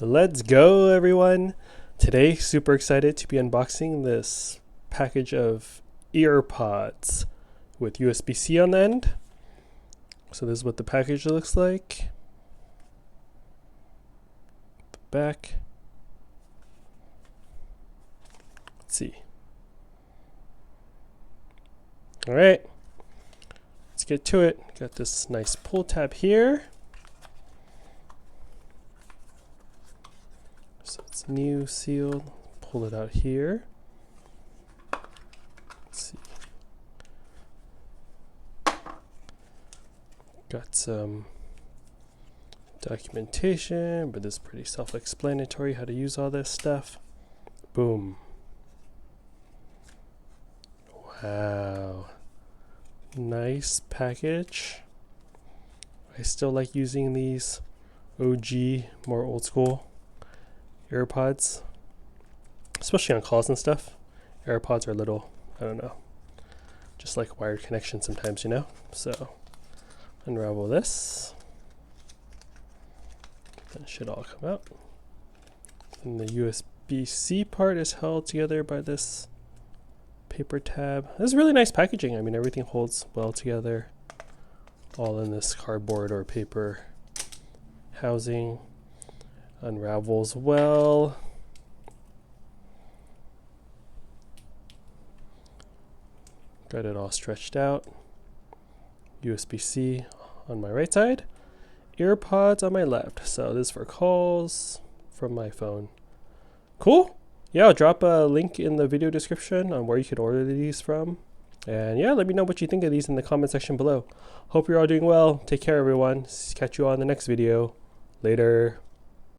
Let's go, everyone. Today, super excited to be unboxing this package of EarPods with USB-C on the end. So this is what the package looks like. The back. Let's see. All right, let's get to it. Got this nice pull tab here. So it's new, sealed. Pull it out here. Let's see. Got some documentation, but this is pretty self-explanatory how to use all this stuff. Boom. Wow. Nice package. I still like using these OG, more old school EarPods, especially on calls and stuff. AirPods are a little, I don't know, just like wired connection sometimes, you know? So unravel this. That should all come out. And the USB-C part is held together by this paper tab. This is really nice packaging. I mean, everything holds well together, all in this cardboard or paper housing. Unravels well. Got it all stretched out. USB-C on my right side, EarPods on my left. So this is for calls from my phone. Cool. Yeah, I'll drop a link in the video description on where you could order these from. And yeah, let me know what you think of these in the comment section below. Hope you're all doing well. Take care, everyone. Catch you on the next video. Later.